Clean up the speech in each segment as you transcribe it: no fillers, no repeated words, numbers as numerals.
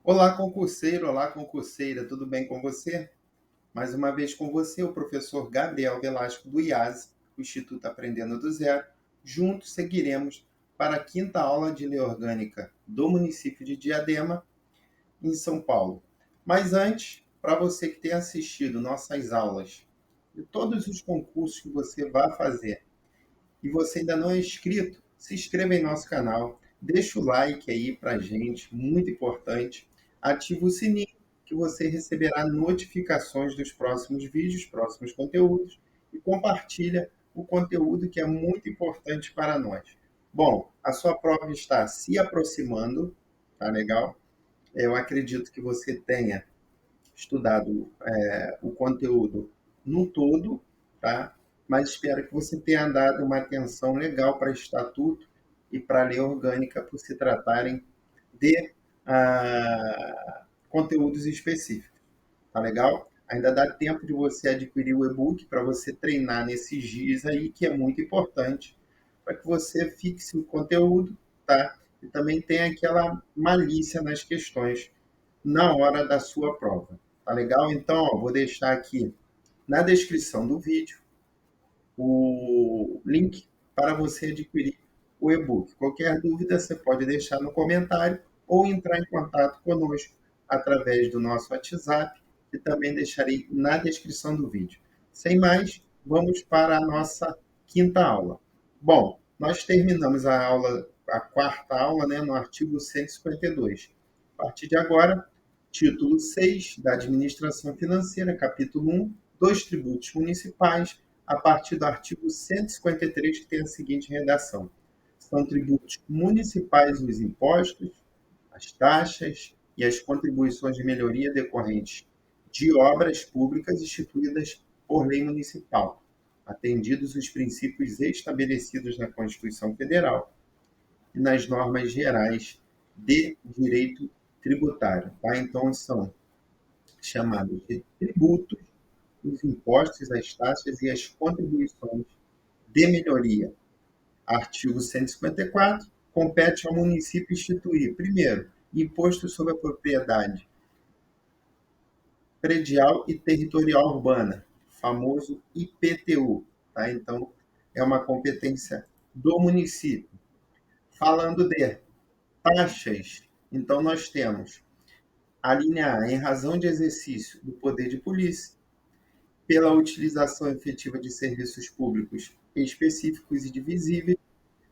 Olá concurseira, tudo bem com você? Mais uma vez com você, o professor Gabriel Velasco do IASE, o Instituto Aprendendo do Zero. Juntos seguiremos para a quinta aula de Lei Orgânica do município de Diadema, em São Paulo. Mas antes, para você que tem assistido nossas aulas e todos os concursos que você vai fazer, e você ainda não é inscrito, se inscreva em nosso canal, deixa o like aí pra gente, muito importante. Ativa o sininho que você receberá notificações dos próximos vídeos, próximos conteúdos e compartilha o conteúdo que é muito importante para nós. Bom, a sua prova está se aproximando, tá legal? Eu acredito que você tenha estudado o conteúdo no todo, tá? Mas espero que você tenha dado uma atenção legal para estatuto e para a lei orgânica por se tratarem de conteúdos específicos, tá legal? Ainda dá tempo de você adquirir o e-book para você treinar nesses dias aí, que é muito importante, para que você fixe o conteúdo, tá? E também tenha aquela malícia nas questões na hora da sua prova. Tá legal? Então, ó, vou deixar aqui na descrição do vídeo o link para você adquirir o e-book. Qualquer dúvida você pode deixar no comentário ou entrar em contato conosco através do nosso WhatsApp, que também deixarei na descrição do vídeo. Sem mais, vamos para a nossa quinta aula. Bom, nós terminamos a quarta aula, né, no artigo 152. A partir de agora, título 6 da Administração Financeira, capítulo 1, dos tributos municipais, a partir do artigo 153, que tem a seguinte redação: são tributos municipais os impostos, as taxas e as contribuições de melhoria decorrentes de obras públicas instituídas por lei municipal, atendidos os princípios estabelecidos na Constituição Federal e nas normas gerais de direito tributário. Tá? Então, são chamados de tributos os impostos, as taxas e as contribuições de melhoria. Artigo 154. Compete ao município instituir, primeiro, imposto sobre a propriedade predial e territorial urbana, famoso IPTU. Tá? Então, é uma competência do município. Falando de taxas, então nós temos a linha A, em razão de exercício do poder de polícia, pela utilização efetiva de serviços públicos específicos e divisíveis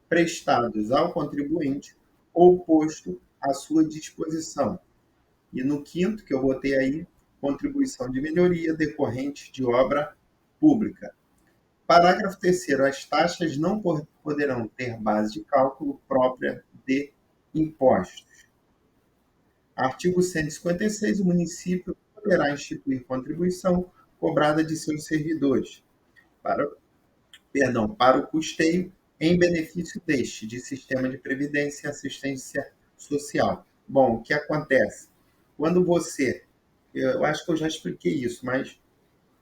prestados ao contribuinte ou posto à sua disposição. E no quinto, que eu botei aí, contribuição de melhoria decorrente de obra pública. Parágrafo terceiro. As taxas não poderão ter base de cálculo própria de impostos. Artigo 156. O município poderá instituir contribuição cobrada de seus servidores para o custeio em benefício de sistema de previdência e assistência social. Bom, o que acontece? Quando você, eu acho que eu já expliquei isso, mas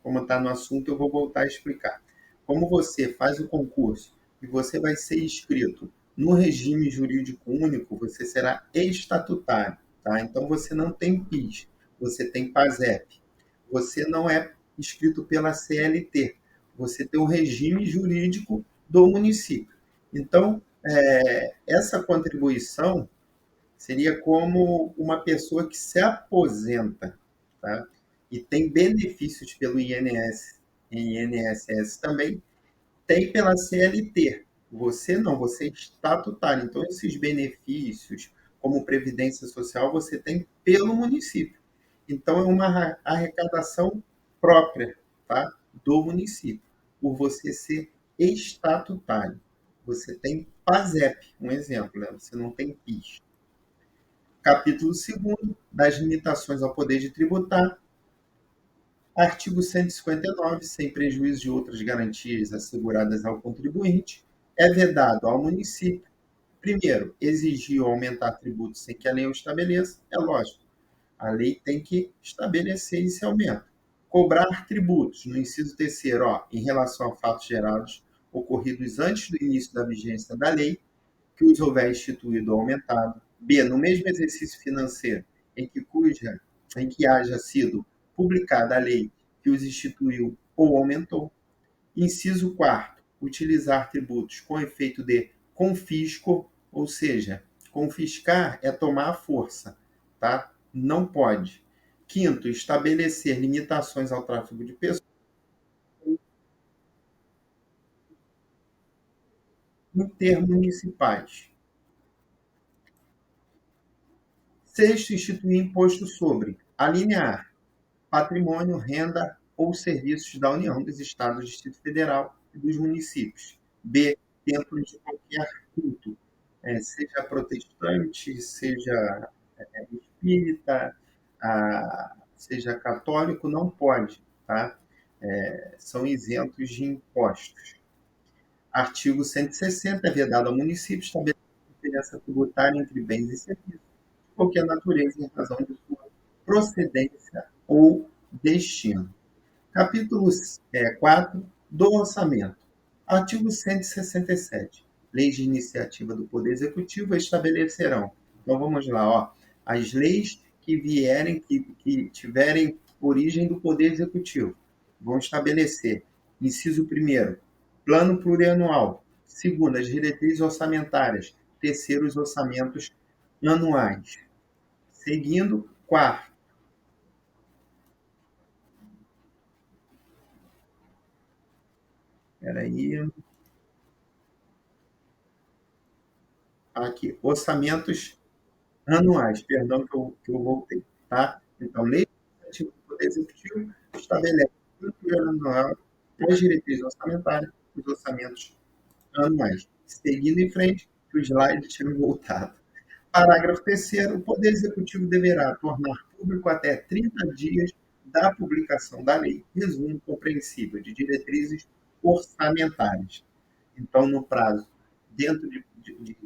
como está no assunto, eu vou voltar a explicar. Como você faz o concurso e você vai ser inscrito no regime jurídico único, você será estatutário, tá? Então você não tem PIS, você tem PASEP. Você não é inscrito pela CLT, você tem o regime jurídico do município. Então, essa contribuição seria como uma pessoa que se aposenta, tá? E tem benefícios pelo INSS também, tem pela CLT. Você não, você é estatutário. Então, esses benefícios, como Previdência Social, você tem pelo município. Então, é uma arrecadação própria, tá? Do município, por você ser estatutário. Você tem PASEP, um exemplo, né? Você não tem PIS. Capítulo 2º, das limitações ao poder de tributar. Artigo 159, sem prejuízo de outras garantias asseguradas ao contribuinte, é vedado ao município, primeiro, exigir ou aumentar tributos sem que a lei o estabeleça, é lógico, a lei tem que estabelecer esse aumento. Cobrar tributos, no inciso terceiro, em relação a fatos gerados ocorridos antes do início da vigência da lei, que os houver instituído ou aumentado. B, no mesmo exercício financeiro, em que haja sido publicada a lei que os instituiu ou aumentou. Inciso quarto, utilizar tributos com efeito de confisco, ou seja, confiscar é tomar à força, tá? Não pode. Quinto, estabelecer limitações ao tráfego de pessoas intermunicipais. Sexto, instituir imposto sobre a linha A, patrimônio, renda ou serviços da União, dos Estados, do Distrito Federal e dos municípios. B, templos de qualquer culto, seja protestante, seja espírita, seja católico, não pode, tá? São isentos de impostos. Artigo 160, é vedado ao município estabelecer diferença tributária entre bens e serviços de qualquer natureza em razão de sua procedência ou destino. Capítulo 4 do Orçamento. Artigo 167. Leis de iniciativa do Poder Executivo estabelecerão. Então vamos lá, ó. As leis que vierem, que tiverem origem do Poder Executivo, vão estabelecer. Inciso primeiro, plano plurianual. Segundo, as diretrizes orçamentárias. Terceiro, os orçamentos anuais. Seguindo, quarto, peraí, aqui, orçamentos anuais, perdão que eu voltei, tá? Então, lei do Poder Executivo estabelece no plano anual as diretrizes orçamentárias, os orçamentos anuais. Seguindo em frente, que o slide tinha voltado. Parágrafo terceiro, o Poder Executivo deverá tornar público até 30 dias da publicação da lei, resumo compreensível de diretrizes orçamentárias. Então, no prazo, dentro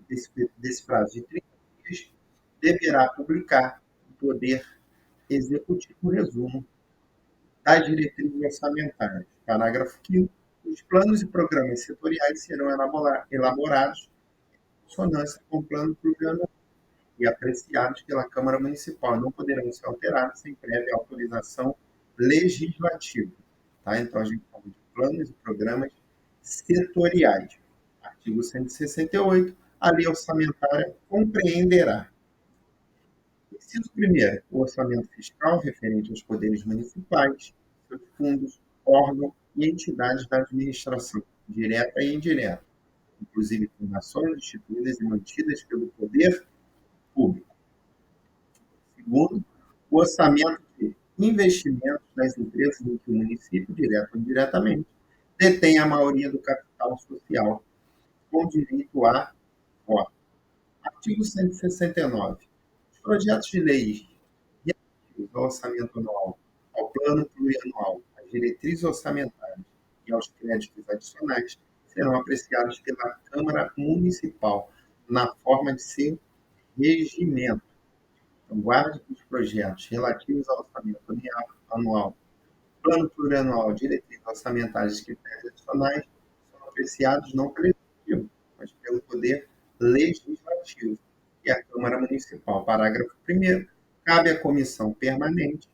desse prazo de 30 dias, deverá publicar o Poder Executivo o resumo das diretrizes orçamentárias. Parágrafo 5º. Os planos e programas setoriais serão elaborados em consonância com o plano plurianual e apreciados pela Câmara Municipal. Não poderão ser alterados sem prévia autorização legislativa. Tá? Então, a gente fala de planos e programas setoriais. Artigo 168. A lei orçamentária compreenderá. Inciso primeiro, o orçamento fiscal referente aos poderes municipais, seus fundos, órgãos e entidades da administração, direta e indireta, inclusive fundações instituídas e mantidas pelo poder público. Segundo, o orçamento de investimentos das empresas em que o município, direto ou indiretamente, detém a maioria do capital social, com direito a voto. Artigo 169. Os projetos de lei relativos ao orçamento anual, ao plano plurianual, às diretrizes orçamentárias e aos créditos adicionais serão apreciados pela Câmara Municipal na forma de seu regimento. Então, guarde que os projetos relativos ao orçamento anual, plano plurianual, diretrizes orçamentárias e critérios adicionais são apreciados não pelo Executivo, mas pelo Poder Legislativo e a Câmara Municipal. Parágrafo 1º. Cabe à Comissão Permanente,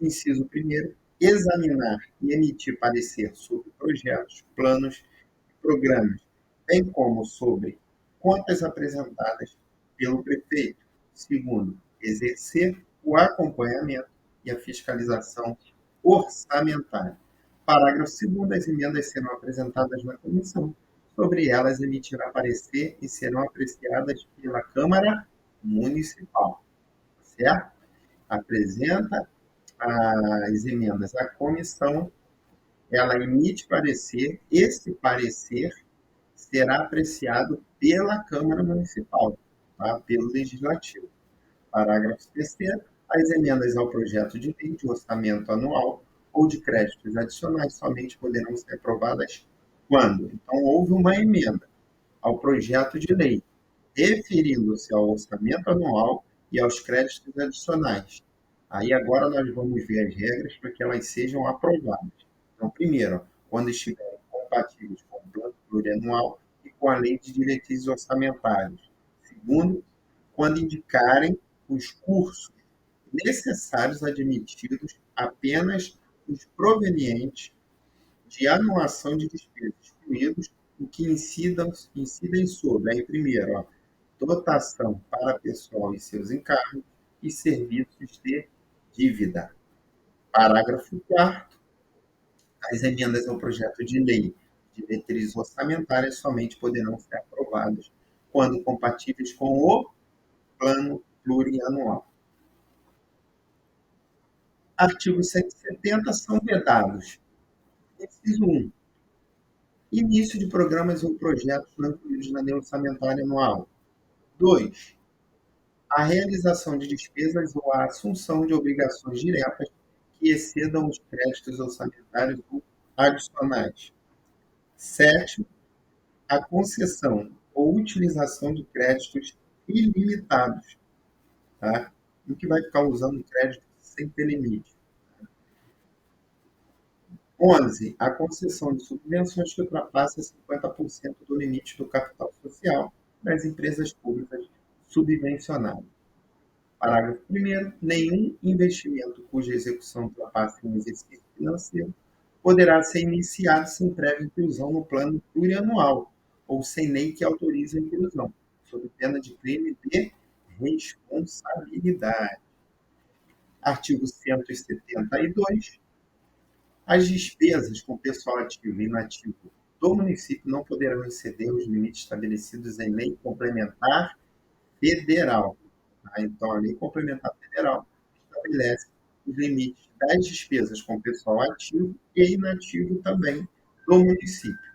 inciso 1º, examinar e emitir parecer sobre projetos, planos e programas, bem como sobre contas apresentadas pelo prefeito. Segundo, exercer o acompanhamento e a fiscalização orçamentária. Parágrafo 2º. As emendas serão apresentadas na comissão. Sobre elas emitirá parecer e serão apreciadas pela Câmara Municipal. Certo? Apresenta as emendas à comissão, ela emite parecer, esse parecer será apreciado pela Câmara Municipal, tá? Pelo Legislativo. Parágrafo terceiro. As emendas ao projeto de lei de orçamento anual ou de créditos adicionais somente poderão ser aprovadas quando? Então, houve uma emenda ao projeto de lei, referindo-se ao orçamento anual e aos créditos adicionais. Aí agora nós vamos ver as regras para que elas sejam aprovadas. Então, primeiro, quando estiverem compatíveis com o plano plurianual e com a lei de diretrizes orçamentárias. Segundo, quando indicarem os cursos necessários admitidos apenas os provenientes de anuação de despesas, excluídos o que incidem sobre, aí primeiro, ó, dotação para pessoal e seus encargos e serviços de dívida. Parágrafo 4º. As emendas ao projeto de lei de diretrizes orçamentárias somente poderão ser aprovadas quando compatíveis com o plano plurianual. Artigo 170 são vedados. Inciso 1. Início de programas ou projetos não incluídos na lei orçamentária anual. 2. A realização de despesas ou a assunção de obrigações diretas que excedam os créditos orçamentários adicionais. 7. A concessão ou utilização de créditos ilimitados, tá? O que vai ficar usando crédito sem ter limite. 11. A concessão de subvenções que ultrapassem 50% do limite do capital social das empresas públicas subvencionadas. Parágrafo 1º. Nenhum investimento cuja execução ultrapasse um exercício financeiro poderá ser iniciado sem prévia inclusão no plano plurianual ou sem lei que autorize a inclusão, sob pena de crime de responsabilidade. Artigo 172. As despesas com pessoal ativo e inativo do município não poderão exceder os limites estabelecidos em lei complementar federal. Tá? Então, a lei complementar federal estabelece os limites das despesas com pessoal ativo e inativo também do município.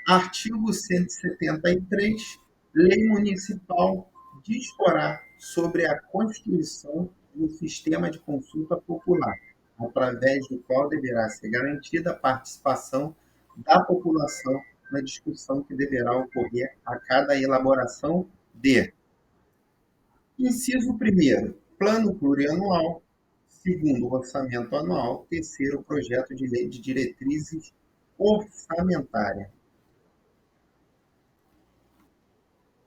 Artigo 173. Lei municipal disporá sobre a constituição de um sistema de consulta popular, através do qual deverá ser garantida a participação da população na discussão que deverá ocorrer a cada elaboração de: inciso 1º, plano plurianual; segundo, orçamento anual; terceiro, projeto de lei de diretrizes orçamentárias.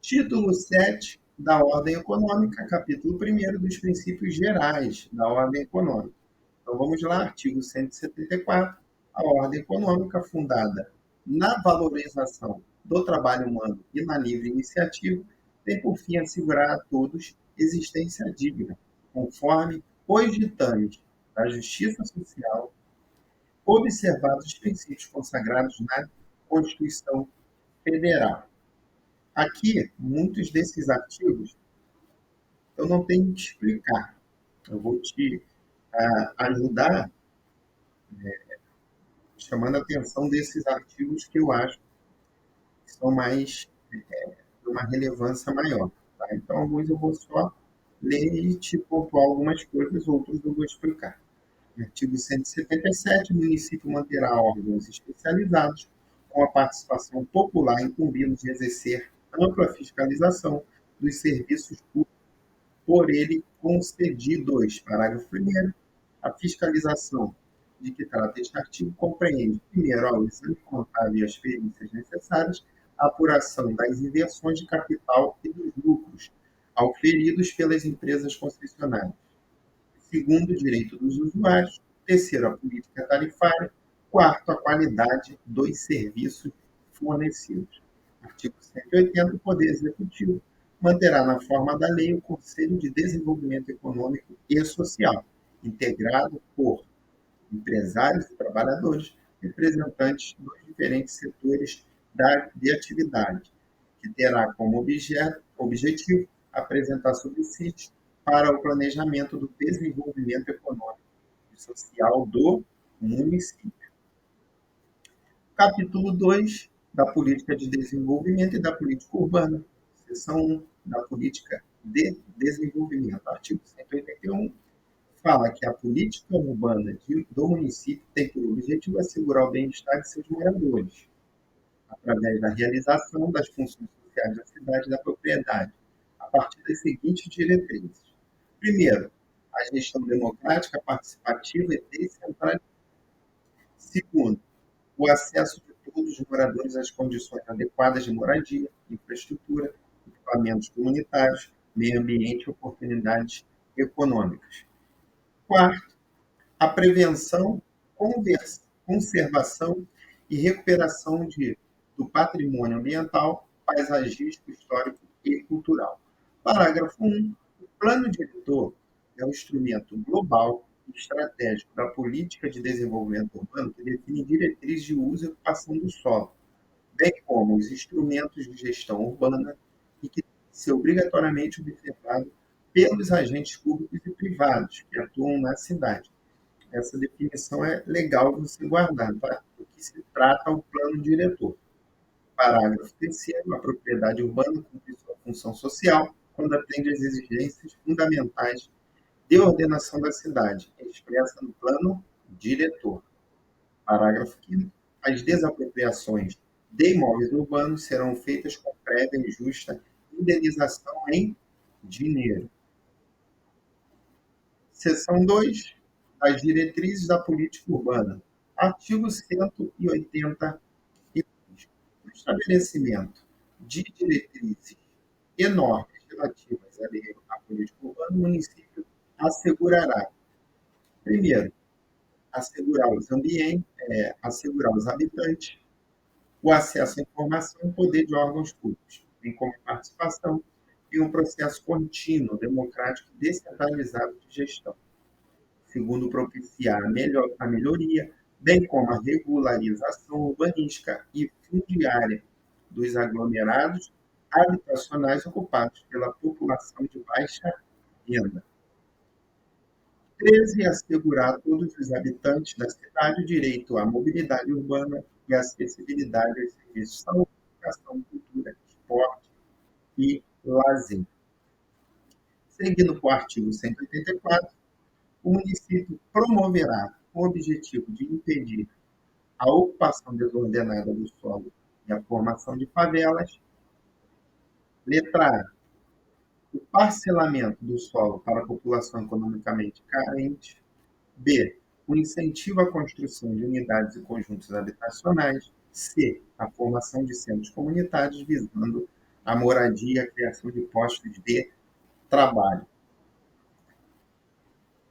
Título 7 da Ordem Econômica, capítulo 1º dos princípios gerais da Ordem Econômica. Então vamos lá, artigo 174. A Ordem Econômica, fundada na valorização do trabalho humano e na livre iniciativa, tem por fim assegurar a todos existência digna, conforme os ditames da justiça social, observados os princípios consagrados na Constituição Federal. Aqui, muitos desses artigos eu não tenho que explicar. Eu vou te ajudar chamando a atenção desses artigos que eu acho que são mais de uma relevância maior. Tá? Então, alguns eu vou só ler e te pontuar algumas coisas, outros eu vou explicar. Artigo 177, o município manterá órgãos especializados com a participação popular incumbidos de exercer ampla fiscalização dos serviços públicos por ele concedidos. Parágrafo 1º. A fiscalização de que trata este artigo compreende, primeiro, o exame contábil e as perícias necessárias, a apuração das inversões de capital e dos lucros auferidos pelas empresas concessionárias. Segundo, o direito dos usuários. Terceiro, a política tarifária. Quarto, a qualidade dos serviços fornecidos. Artigo 180. O Poder Executivo manterá na forma da lei o Conselho de Desenvolvimento Econômico e Social, integrado por empresários e trabalhadores, representantes dos diferentes setores de atividade, que terá como objetivo apresentar subsídios para o planejamento do desenvolvimento econômico e social do município. Capítulo 2 da Política de Desenvolvimento e da Política Urbana. Seção 1 da Política de Desenvolvimento. Artigo 181 fala que a política urbana do município tem por objetivo assegurar o bem-estar de seus moradores, através da realização das funções sociais da cidade e da propriedade, a partir das seguintes diretrizes. Primeiro, a gestão democrática, participativa e descentralizada. Segundo, o acesso de todos os moradores às condições adequadas de moradia, infraestrutura, equipamentos comunitários, meio ambiente e oportunidades econômicas. Quarto, a prevenção, conservação e recuperação do patrimônio ambiental, paisagístico, histórico e cultural. Parágrafo 1. O plano diretor é o instrumento global e estratégico da política de desenvolvimento urbano que define diretrizes de uso e ocupação do solo, bem como os instrumentos de gestão urbana e que deve ser obrigatoriamente observado pelos agentes públicos e privados que atuam na cidade. Essa definição é legal você guardar, tá? Do que se trata o plano diretor. Parágrafo terceiro. A propriedade urbana cumpre sua função social quando atende às exigências fundamentais de ordenação da cidade, expressa no plano diretor. Parágrafo quinto. As desapropriações de imóveis urbanos serão feitas com prévia e justa indenização em dinheiro. Seção 2. Das diretrizes da política urbana. Artigo 180. O estabelecimento de diretrizes e normas relativas à política urbana, o município assegurará, primeiro, assegurar os habitantes o acesso à informação e poder de órgãos públicos, bem como a participação em um processo contínuo, democrático e descentralizado de gestão. Segundo, propiciar a melhoria, bem como a regularização urbanística e fundiária dos aglomerados habitacionais ocupados pela população de baixa renda. 13. Assegurar a todos os habitantes da cidade o direito à mobilidade urbana e acessibilidade aos serviços de saúde, educação, cultura, esporte e lazer. Seguindo para o artigo 184, o município promoverá, com o objetivo de impedir a ocupação desordenada do solo e a formação de favelas. Letra A. O parcelamento do solo para a população economicamente carente. B. O incentivo à construção de unidades e conjuntos habitacionais. C. A formação de centros comunitários visando a moradia e a criação de postos de trabalho.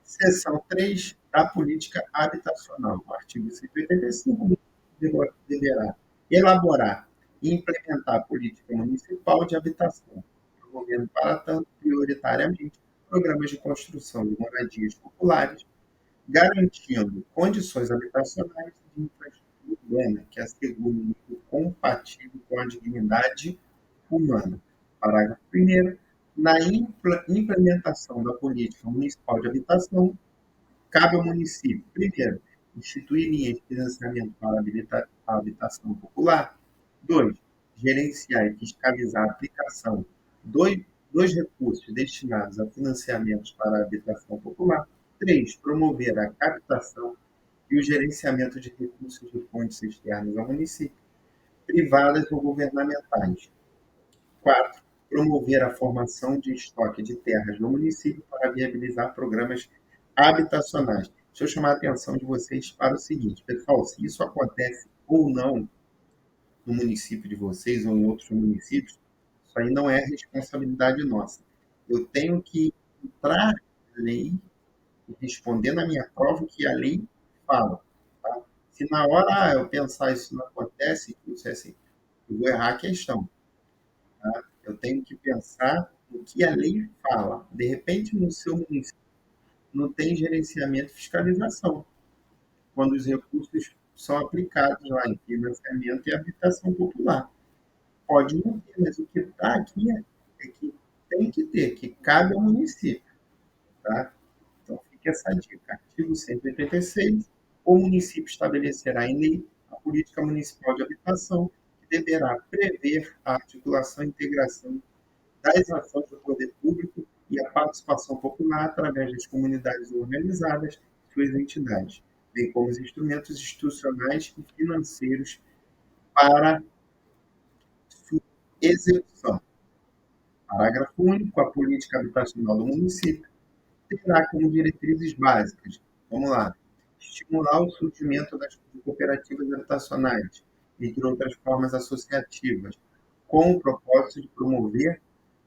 Seção 3 da política habitacional. O artigo 185, o município deverá elaborar e implementar a política municipal de habitação, promovendo, para tanto, prioritariamente, programas de construção de moradias populares, garantindo condições habitacionais e de infraestrutura urbana que assegurem o compatível com a dignidade humana. Parágrafo 1º. Na implementação da política municipal de habitação, cabe ao município, primeiro, instituir linhas de financiamento para a habitação popular. 2. Gerenciar e fiscalizar a aplicação dos recursos destinados a financiamentos para a habitação popular. 3. Promover a captação e o gerenciamento de recursos de fontes externas ao município, privadas ou governamentais. 4. Promover a formação de estoque de terras no município para viabilizar programas habitacionais. Deixa eu chamar a atenção de vocês para o seguinte, pessoal, se isso acontece ou não no município de vocês ou em outros municípios, isso aí não é responsabilidade nossa. Eu tenho que entrar na lei e responder na minha prova o que a lei fala. Tá? Se na hora eu pensar isso não acontece, isso é assim, eu vou errar a questão. Tá? Eu tenho que pensar no que a lei fala. De repente, no seu município, não tem gerenciamento e fiscalização, quando os recursos são aplicados lá em financiamento e habitação popular. Pode não ter, mas o que está aqui é que tem que ter, que cabe ao município. Tá? Então, fica essa dica. Artigo 186. O município estabelecerá em lei a política municipal de habitação, que deverá prever a articulação e integração das ações do poder público e a participação popular através das comunidades organizadas, suas entidades, bem como os instrumentos institucionais e financeiros para sua execução. Parágrafo único. A política habitacional do município terá como diretrizes básicas, vamos lá, estimular o surgimento das cooperativas habitacionais, entre outras formas associativas, com o propósito de promover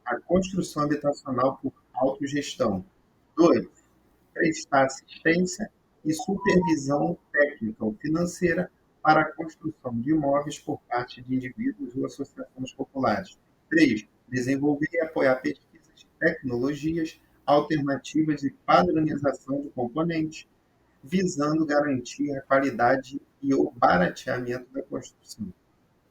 a construção habitacional por autogestão. 2. Prestar assistência e supervisão técnica ou financeira para a construção de imóveis por parte de indivíduos ou associações populares. 3. Desenvolver e apoiar pesquisas de tecnologias alternativas e padronização de componentes, visando garantir a qualidade e o barateamento da construção.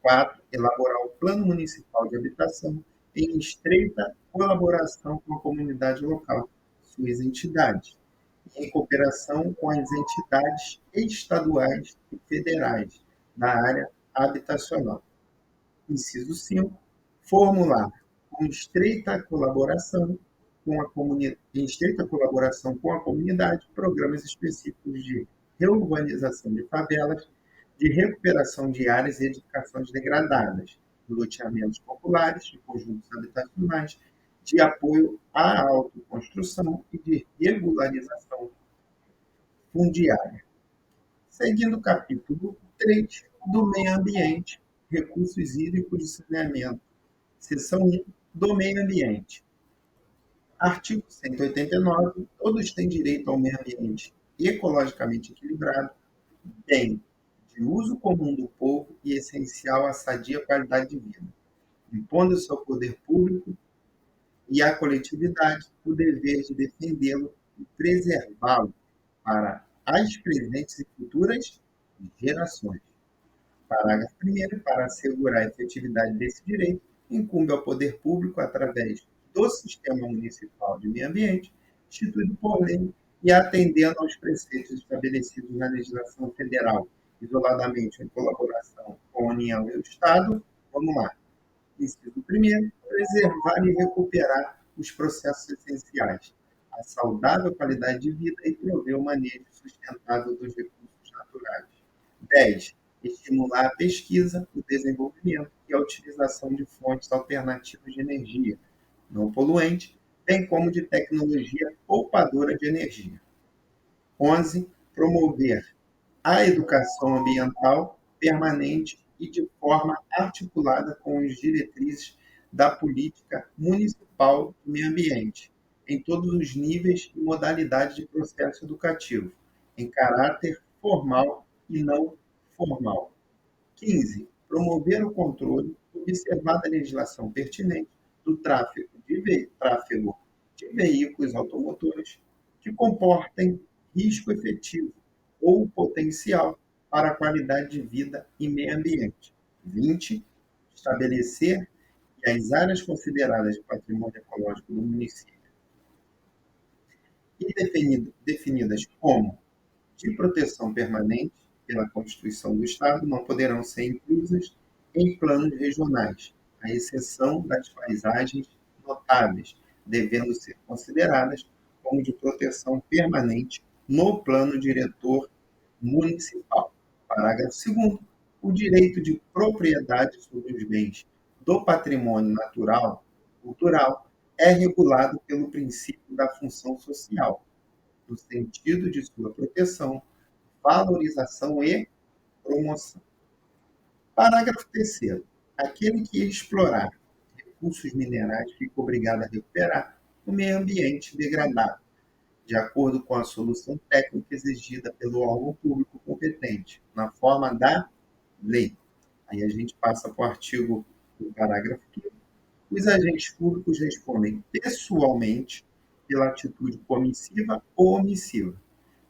4. Elaborar o Plano Municipal de Habitação em estreita colaboração com a comunidade local, suas entidades, em cooperação com as entidades estaduais e federais da área habitacional. Inciso 5. Formular com estreita colaboração em estreita colaboração com a comunidade programas específicos de reurbanização de favelas, de recuperação de áreas e edificações degradadas, de loteamentos populares, de conjuntos habitacionais, de apoio à autoconstrução e de regularização fundiária. Seguindo o capítulo 3 do meio ambiente, recursos hídricos e saneamento. Seção 1 do meio ambiente. Artigo 189. Todos têm direito ao meio ambiente ecologicamente equilibrado, bem de uso comum do povo e essencial à sadia qualidade de vida, impondo-se ao poder público e à coletividade o dever de defendê-lo e preservá-lo para as presentes e futuras gerações. Parágrafo 1º. Para assegurar a efetividade desse direito, incumbe ao poder público, através do Sistema Municipal de Meio Ambiente, instituído por lei e atendendo aos preceitos estabelecidos na legislação federal, isoladamente em colaboração com a União e o Estado. Vamos lá. Inciso 1º. Preservar e recuperar os processos essenciais, a saudável qualidade de vida e prover o manejo sustentável dos recursos naturais. 10. Estimular a pesquisa, o desenvolvimento e a utilização de fontes alternativas de energia não poluente, bem como de tecnologia poupadora de energia. 11. Promover a educação ambiental permanente e de forma articulada com as diretrizes da política municipal do meio ambiente, em todos os níveis e modalidades de processo educativo, em caráter formal e não formal. 15. Promover o controle, observada a legislação pertinente, do tráfego de veículos automotores que comportem risco efetivo ou potencial para a qualidade de vida e meio ambiente. 20. Estabelecer que as áreas consideradas de patrimônio ecológico do município e definidas como de proteção permanente pela Constituição do Estado não poderão ser inclusas em planos regionais, à exceção das paisagens notáveis, devendo ser consideradas como de proteção permanente no plano diretor municipal. Parágrafo 2º. O direito de propriedade sobre os bens do patrimônio natural, cultural, é regulado pelo princípio da função social, no sentido de sua proteção, valorização e promoção. Parágrafo 3º. Aquele que explorar recursos minerais fica obrigado a recuperar o meio ambiente degradado, de acordo com a solução técnica exigida pelo órgão público competente, na forma da lei. Aí a gente passa para o artigo do parágrafo 5º. Os agentes públicos respondem pessoalmente pela atitude comissiva ou omissiva,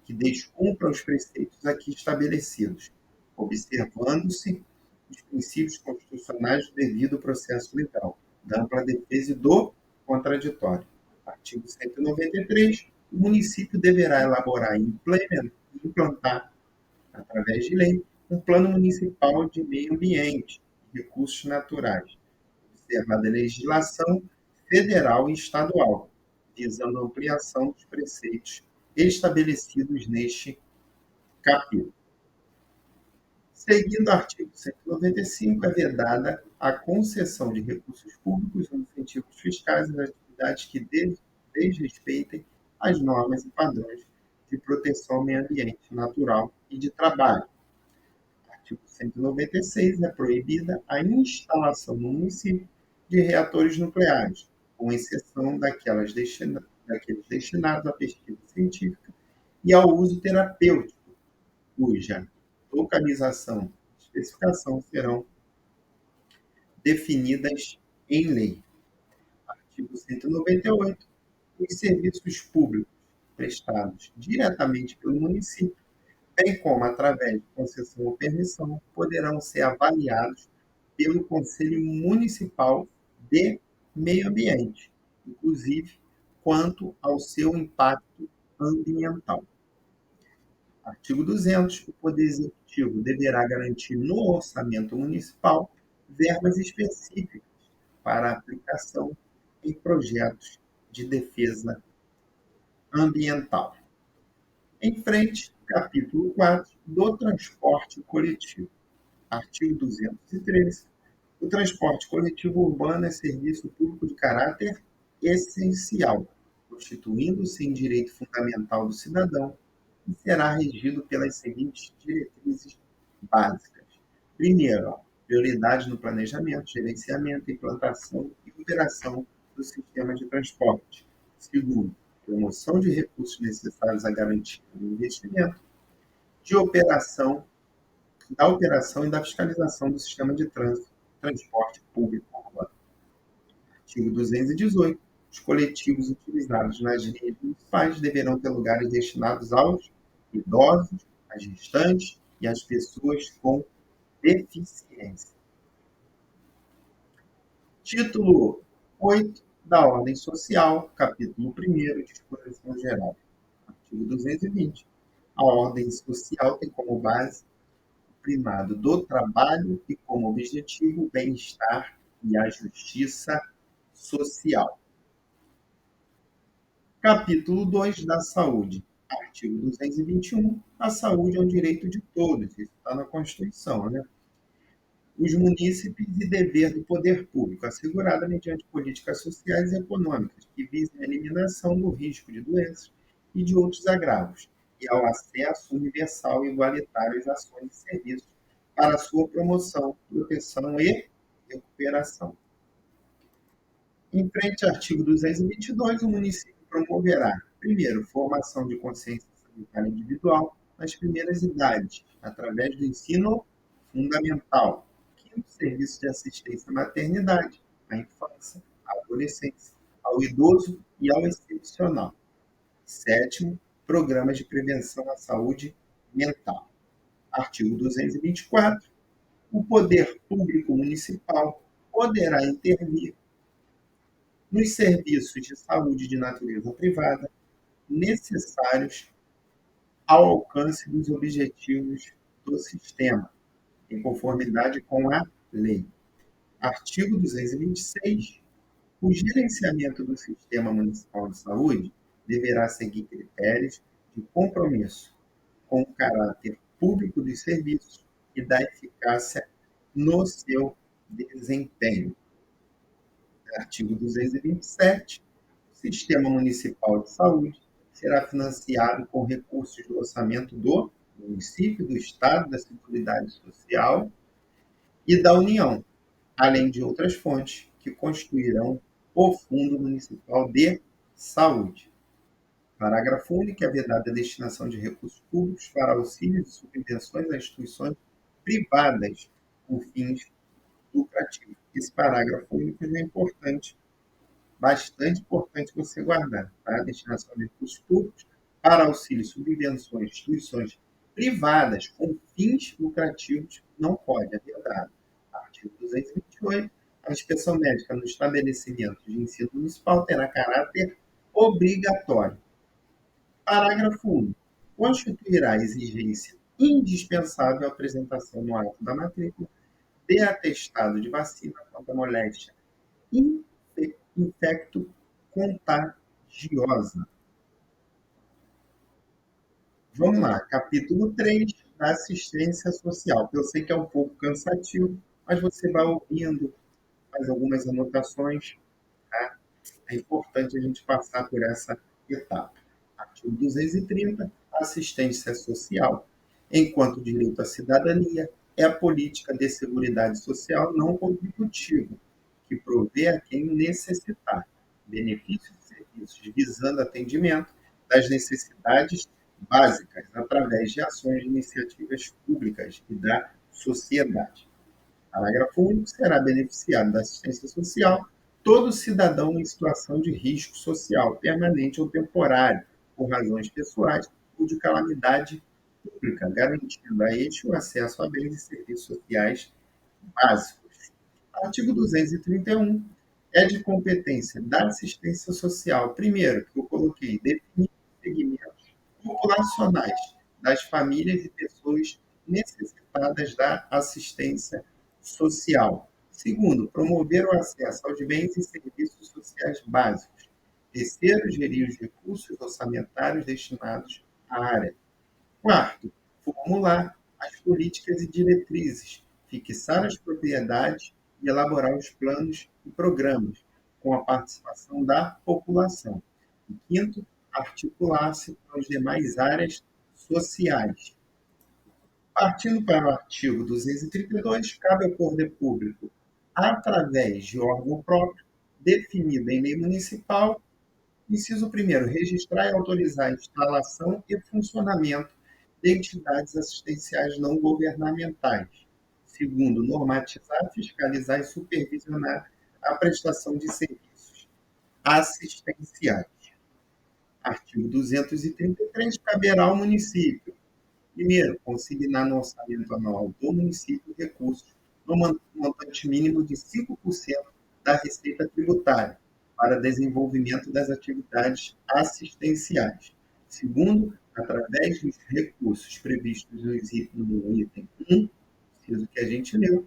que descumpra os preceitos aqui estabelecidos, observando-se os princípios constitucionais do devido processo legal, da ampla defesa e do contraditório. Artigo 193. O município deverá elaborar e implantar, através de lei, um plano municipal de meio ambiente e recursos naturais, observada a legislação federal e estadual, visando a ampliação dos preceitos estabelecidos neste capítulo. Seguindo o artigo 195, é vedada a concessão de recursos públicos ou incentivos fiscais às atividades que desrespeitem as normas e padrões de proteção ao meio ambiente natural e de trabalho. Artigo 196. É proibida a instalação no município de reatores nucleares, com exceção daquelas daqueles destinados à pesquisa científica e ao uso terapêutico, cuja localização e especificação serão definidas em lei. Artigo 198. Os serviços públicos prestados diretamente pelo município, bem como através de concessão ou permissão, poderão ser avaliados pelo Conselho Municipal de Meio Ambiente, inclusive quanto ao seu impacto ambiental. Artigo 200. O Poder Executivo deverá garantir no orçamento municipal verbas específicas para aplicação em projetos de defesa ambiental. Em frente, capítulo 4 do transporte coletivo. Artigo 213. O transporte coletivo urbano é serviço público de caráter essencial, constituindo-se em direito fundamental do cidadão e será regido pelas seguintes diretrizes básicas. Primeiro, prioridade no planejamento, gerenciamento, implantação e operação do sistema de transporte. Segundo, promoção de recursos necessários à garantia do investimento, de operação, da operação e da fiscalização do sistema de trânsito, transporte público urbano. Artigo 218. Os coletivos utilizados nas linhas municipais deverão ter lugares destinados aos idosos, às gestantes e às pessoas com deficiência. Título 8 da Ordem Social, capítulo 1º, Disposição Geral. Artigo 220. A ordem social tem como base o primado do trabalho e como objetivo o bem-estar e a justiça social. Capítulo 2 da Saúde. Artigo 221. A saúde é um direito de todos. Isso está na Constituição, né? Os munícipes e dever do poder público, assegurada mediante políticas sociais e econômicas que visem a eliminação do risco de doenças e de outros agravos, e ao acesso universal e igualitário às ações e serviços para sua promoção, proteção e recuperação. Em frente ao artigo 222, o município promoverá, primeiro, formação de consciência sanitária individual nas primeiras idades, através do ensino fundamental. Quinto, serviço de assistência à maternidade, à infância, à adolescência, ao idoso e ao excepcional. Sétimo, programas de prevenção à saúde mental. Artigo 224. O poder público municipal poderá intervir nos serviços de saúde de natureza privada necessários ao alcance dos objetivos do sistema, em conformidade com a lei. Artigo 226. O gerenciamento do Sistema Municipal de Saúde deverá seguir critérios de compromisso com o caráter público dos serviços e da eficácia no seu desempenho. Artigo 227. O Sistema Municipal de Saúde será financiado com recursos do orçamento do município, do Estado, da Seguridade Social e da União, além de outras fontes que constituirão o Fundo Municipal de Saúde. Parágrafo único. É vedada a destinação de recursos públicos para auxílios e subvenções a instituições privadas com fins lucrativos. Esse parágrafo único é importante, bastante importante você guardar, tá? A destinação de recursos públicos para auxílios, subvenções, instituições privadas com fins lucrativos não pode, é vedado. Artigo 228. A inspeção médica no estabelecimento de ensino municipal terá caráter obrigatório. Parágrafo único. Constituirá exigência indispensável a apresentação no ato da matrícula de atestado de vacina contra a moléstia infecto-contagiosa. Vamos lá, capítulo 3 da assistência social, que eu sei que é um pouco cansativo, mas você vai ouvindo, faz algumas anotações, tá? É importante a gente passar por essa etapa. Artigo 230, assistência social, enquanto direito à cidadania, é a política de seguridade social não contributiva, que provê a quem necessitar benefícios e serviços, visando atendimento das necessidades básicas através de ações de iniciativas públicas e da sociedade. Parágrafo único. Será beneficiado da assistência social todo cidadão em situação de risco social, permanente ou temporário, por razões pessoais ou de calamidade pública, garantindo a este o acesso a bens e serviços sociais básicos. Artigo 231 é de competência da assistência social. Primeiro, que eu coloquei, definir segmentos populacionais das famílias e pessoas necessitadas da assistência social. Segundo, promover o acesso aos bens e serviços sociais básicos. Terceiro, gerir os recursos orçamentários destinados à área. Quarto, formular as políticas e diretrizes, fixar as propriedades e elaborar os planos e programas, com a participação da população. E quinto, articular-se com as demais áreas sociais. Partindo para o artigo 232, cabe ao poder público, através de órgão próprio, definido em lei municipal. Inciso primeiro, registrar e autorizar a instalação e funcionamento de entidades assistenciais não governamentais. Segundo, normatizar, fiscalizar e supervisionar a prestação de serviços assistenciais. Artigo 233, caberá ao município: primeiro, consignar no orçamento anual do município recursos no montante mínimo de 5% da receita tributária para desenvolvimento das atividades assistenciais. Segundo, através dos recursos previstos no item 1, inciso que a gente leu,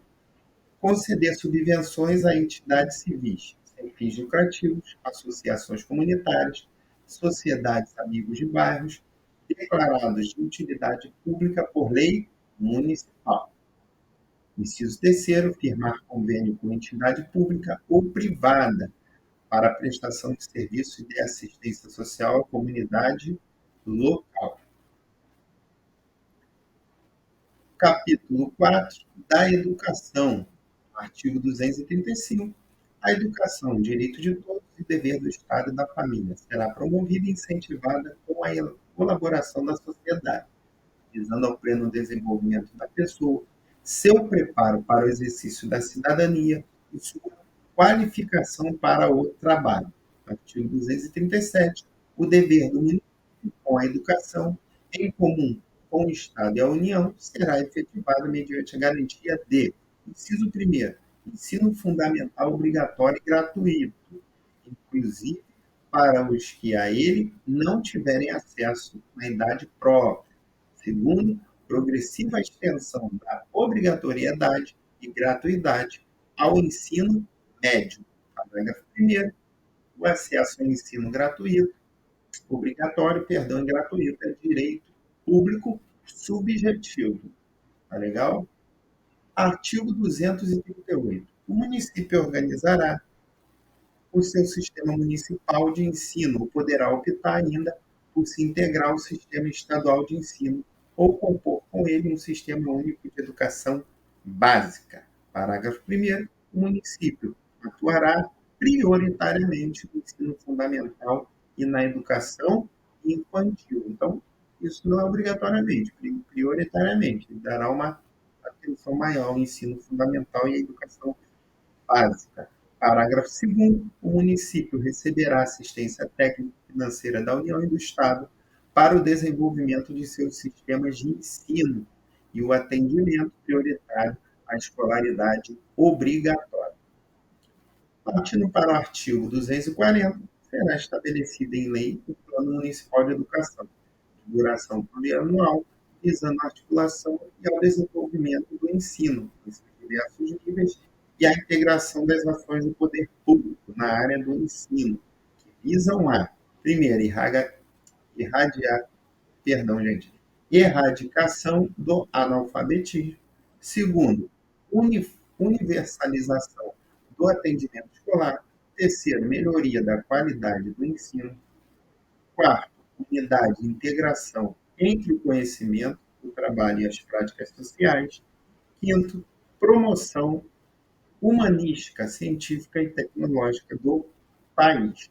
conceder subvenções a entidades civis, sem fins lucrativos, associações comunitárias, sociedades amigos de bairros, declarados de utilidade pública por lei municipal. Inciso terceiro, firmar convênio com entidade pública ou privada para a prestação de serviços de assistência social à comunidade local. Capítulo 4 da Educação. Artigo 235. A educação, direito de todos e dever do Estado e da família, será promovida e incentivada com a colaboração da sociedade, visando ao pleno desenvolvimento da pessoa, seu preparo para o exercício da cidadania e sua qualificação para o trabalho. Artigo 237. O dever do município com a educação, em comum com o Estado e a União, será efetivado mediante a garantia de: inciso primeiro, ensino fundamental obrigatório e gratuito, inclusive para os que a ele não tiverem acesso na idade própria. Segundo, progressiva extensão da obrigatoriedade e gratuidade ao ensino médio. Parágrafo 1º. O acesso ao ensino gratuito, obrigatório, perdão, e gratuito é direito público subjetivo. Tá legal? Artigo 238. O município organizará o seu sistema municipal de ensino, ou poderá optar ainda por se integrar ao sistema estadual de ensino ou compor com ele um sistema único de educação básica. Parágrafo 1º. O município atuará prioritariamente no ensino fundamental e na educação infantil. Então, isso não é obrigatoriamente, prioritariamente. Ele dará uma atenção maior ao ensino fundamental e à educação básica. Parágrafo 2º. O município receberá assistência técnica e financeira da União e do Estado para o desenvolvimento de seus sistemas de ensino e o atendimento prioritário à escolaridade obrigatória. Partindo para o artigo 240, será estabelecido em lei o Plano Municipal de Educação, de duração plurianual, visando a articulação e ao desenvolvimento do ensino, em seus diversos níveis, e a integração das ações do poder público na área do ensino, que visam a, primeiro, erradicação do analfabetismo; segundo, universalização do atendimento escolar; terceiro, melhoria da qualidade do ensino; quarto, unidade e integração entre o conhecimento, o trabalho e as práticas sociais; quinto, promoção humanística, científica e tecnológica do país.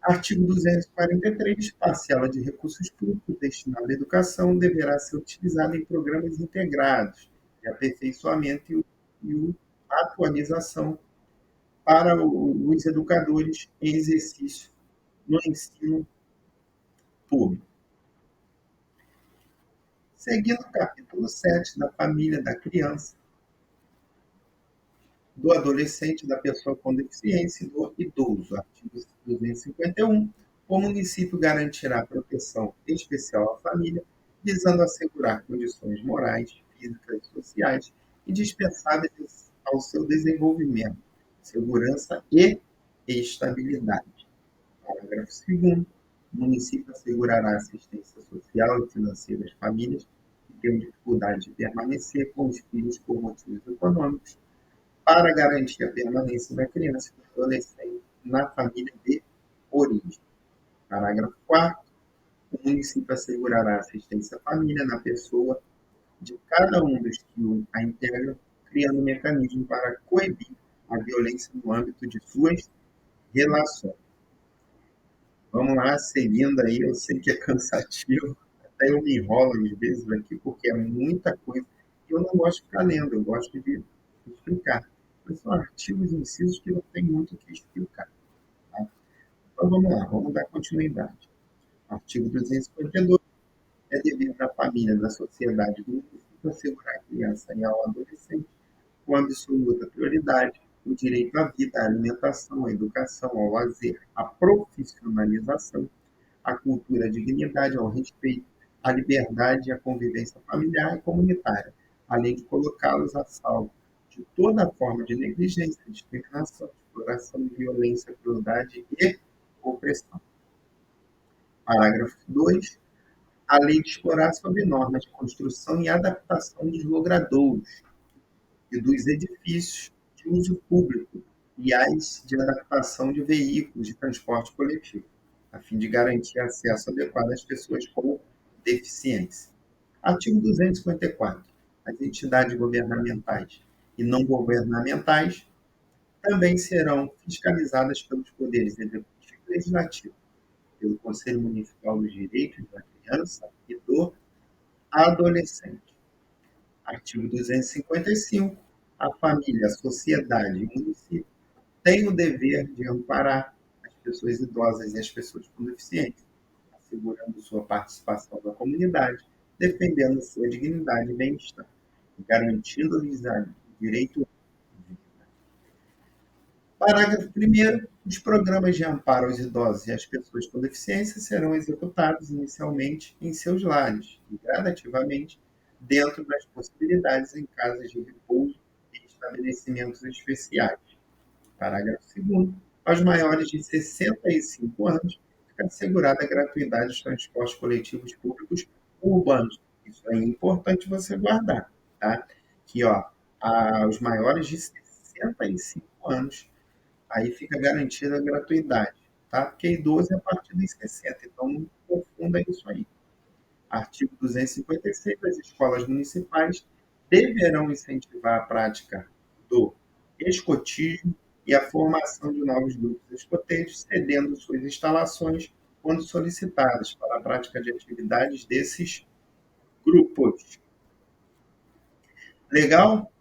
Artigo 243, parcela de recursos públicos destinada à educação deverá ser utilizada em programas integrados de aperfeiçoamento e atualização para os educadores em exercício no ensino público. Seguindo o capítulo 7 da família, da criança, do adolescente, da pessoa com deficiência e do idoso. Artigo 251. O município garantirá proteção especial à família, visando assegurar condições morais, físicas e sociais indispensáveis ao seu desenvolvimento, segurança e estabilidade. Parágrafo 2º. O município assegurará assistência social e financeira às famílias que tenham dificuldade de permanecer com os filhos por motivos econômicos, para garantir a permanência da criança e do adolescente na família de origem. Parágrafo 4º. O município assegurará assistência à família na pessoa de cada um dos que a integram, criando um mecanismo para coibir a violência no âmbito de suas relações. Vamos lá, seguindo aí, eu sei que é cansativo, até eu me enrolo às vezes aqui, porque é muita coisa. Eu não gosto de ficar lendo, eu gosto de explicar. Mas são artigos e incisos que não tem muito o que explicar. Tá? Então vamos lá, vamos dar continuidade. Artigo 252. É dever da família, da sociedade, do município assegurar à criança e ao adolescente, com absoluta prioridade, o direito à vida, à alimentação, à educação, ao lazer, à profissionalização, à cultura, à dignidade, ao respeito, à liberdade e à convivência familiar e comunitária, além de colocá-los a salvo de toda forma de negligência, discriminação, exploração, violência, crueldade e opressão. Parágrafo 2. A lei disporá sobre normas de construção e adaptação dos logradouros e dos edifícios de uso público e as de adaptação de veículos de transporte coletivo, a fim de garantir acesso adequado às pessoas com deficiência. Artigo 254. As entidades governamentais e não governamentais também serão fiscalizadas pelos poderes executivo e legislativo, pelo Conselho Municipal dos Direitos da Criança e do Adolescente. Artigo 255. A família, a sociedade e o município têm o dever de amparar as pessoas idosas e as pessoas com deficiência, assegurando sua participação na comunidade, defendendo sua dignidade e bem-estar, garantindo-lhes o direito. Parágrafo 1º. Os programas de amparo aos idosos e às pessoas com deficiência serão executados inicialmente em seus lares e gradativamente dentro das possibilidades em casas de repouso e estabelecimentos especiais. Parágrafo 2º. Aos maiores de 65 anos fica assegurada a gratuidade dos transportes coletivos públicos urbanos. Isso é importante você guardar, tá? Que, ó, aos maiores de 65 anos aí fica garantida a gratuidade, tá? Porque idoso é a partir dos 60, então não confunda isso aí. Artigo 256. As escolas municipais deverão incentivar a prática do escotismo e a formação de novos grupos escoteiros, cedendo suas instalações quando solicitadas para a prática de atividades desses grupos. Legal?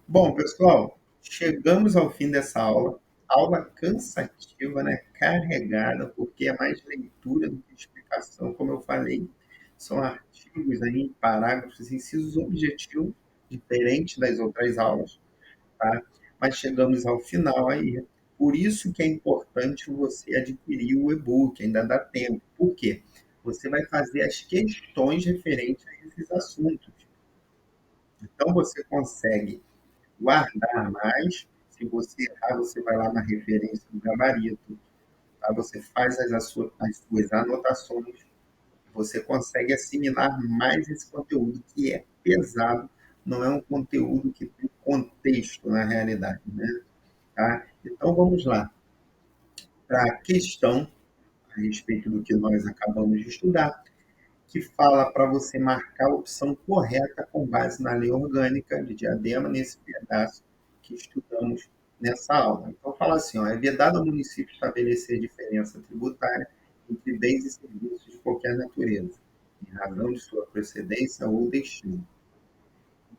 Bom, pessoal, chegamos ao fim dessa aula. Aula cansativa, né? Carregada, porque é mais leitura do que explicação, como eu falei. São artigos aí, parágrafos, incisos objetivos, diferente das outras aulas, tá? Mas chegamos ao final aí. Por isso que é importante você adquirir o e-book, ainda dá tempo. Por quê? Você vai fazer as questões referentes a esses assuntos. Então, você consegue guardar mais. Se você errar, você vai lá na referência do gabarito, tá? Você faz as suas anotações, você consegue assimilar mais esse conteúdo, que é pesado, não é um conteúdo que tem contexto na realidade, né? Tá? Então, vamos lá para a questão a respeito do que nós acabamos de estudar, que fala para você marcar a opção correta com base na lei orgânica de Diadema, nesse pedaço que estudamos nessa aula. Então, fala assim, ó, é vedado ao município estabelecer diferença tributária entre bens e serviços de qualquer natureza, em razão de sua procedência ou destino.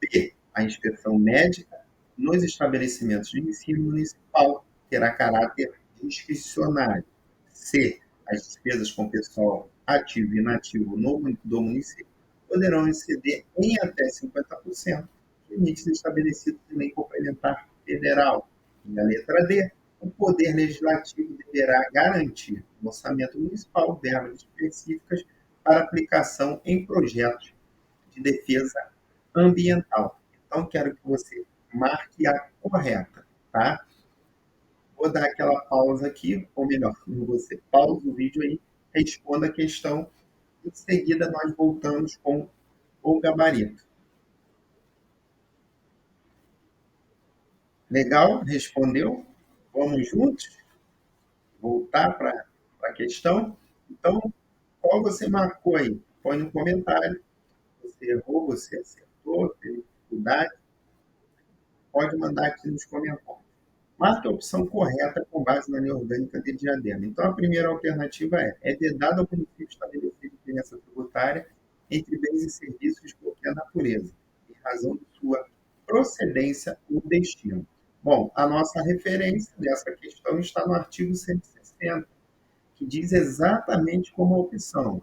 B. A inspeção médica nos estabelecimentos de ensino municipal terá caráter discricionário. C. As despesas com pessoal ativo e inativo do município poderão exceder em até 50% os limites estabelecidos em lei complementar federal. E a letra D. O Poder Legislativo deverá garantir no orçamento municipal verbas específicas para aplicação em projetos de defesa ambiental. Então, quero que você marque a correta, tá? Vou dar aquela pausa aqui, ou melhor, você pausa o vídeo aí, responda a questão, em seguida nós voltamos com o gabarito. Legal? Respondeu? Vamos juntos? Voltar para a questão? Então, qual você marcou aí? Põe no comentário. Você errou, você acertou, teve dificuldade? Pode mandar aqui nos comentários. Marque a opção correta com base na lei orgânica de Diadema. Então, a primeira alternativa é vedado ao município estabelecer diferença tributária entre bens e serviços de qualquer natureza, em razão de sua procedência ou destino. Bom, a nossa referência dessa questão está no artigo 160, que diz exatamente como a opção.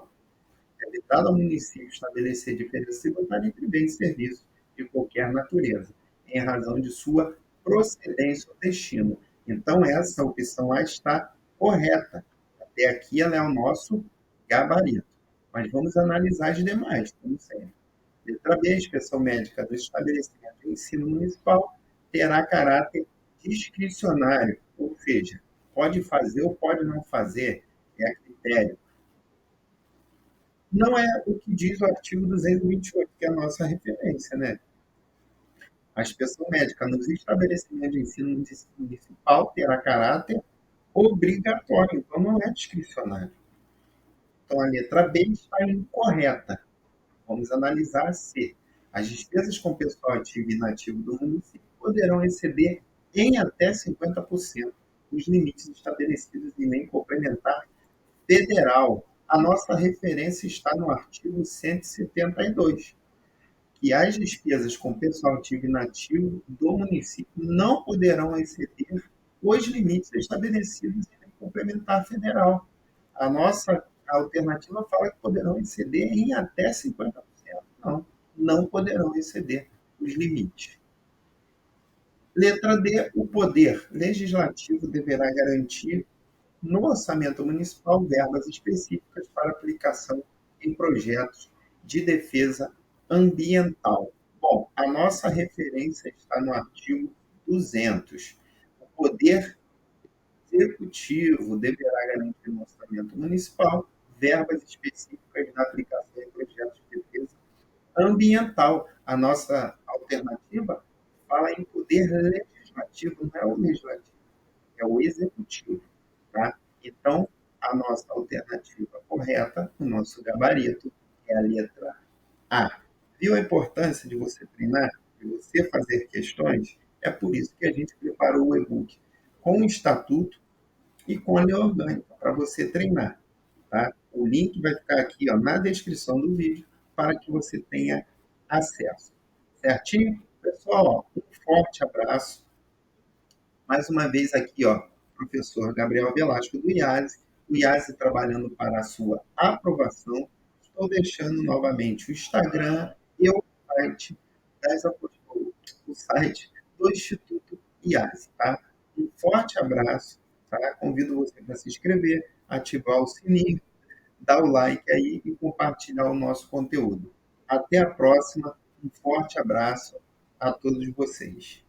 É vedado ao município estabelecer diferença tributária entre bens e serviços de qualquer natureza, em razão de sua procedência ou destino. Então, essa opção A está correta. Até aqui ela é o nosso gabarito. Mas vamos analisar as demais, como sempre. Letra B, a inspeção médica do estabelecimento de ensino municipal terá caráter discricionário, ou seja, pode fazer ou pode não fazer, é a critério. Não é o que diz o artigo 228, que é a nossa referência, né? A inspeção médica nos estabelecimentos de ensino municipal terá caráter obrigatório, então não é discricionário. Então a letra B está incorreta. Vamos analisar a C. As despesas com pessoal ativo e inativo do município poderão exceder em até 50% os limites estabelecidos em lei complementar federal. A nossa referência está no artigo 172, que as despesas com pessoal ativo e inativo do município não poderão exceder os limites estabelecidos em lei complementar federal. A nossa alternativa fala que poderão exceder em até 50%. Não, não poderão exceder os limites. Letra D. O Poder Legislativo deverá garantir no orçamento municipal verbas específicas para aplicação em projetos de defesa ambiental. Bom, a nossa referência está no artigo 200. O Poder Executivo deverá garantir no orçamento municipal verbas específicas na aplicação em projetos de defesa ambiental. A nossa alternativa fala em poder legislativo, não é o legislativo, é o executivo. Tá? Então, a nossa alternativa correta, o nosso gabarito, é a letra A. Viu a importância de você treinar, de você fazer questões? É por isso que a gente preparou o e-book com o estatuto e com a lei orgânica, para você treinar. Tá? O link vai ficar aqui, ó, na descrição do vídeo para que você tenha acesso. Certinho? Pessoal, ó, um forte abraço. Mais uma vez aqui, ó, professor Gabriel Velasco do IASE, o IASE trabalhando para a sua aprovação. Estou deixando novamente o Instagram e o site, o site do Instituto IASE. Tá? Um forte abraço. Tá? Convido você para se inscrever, ativar o sininho, dar o like aí e compartilhar o nosso conteúdo. Até a próxima. Um forte abraço a todos vocês.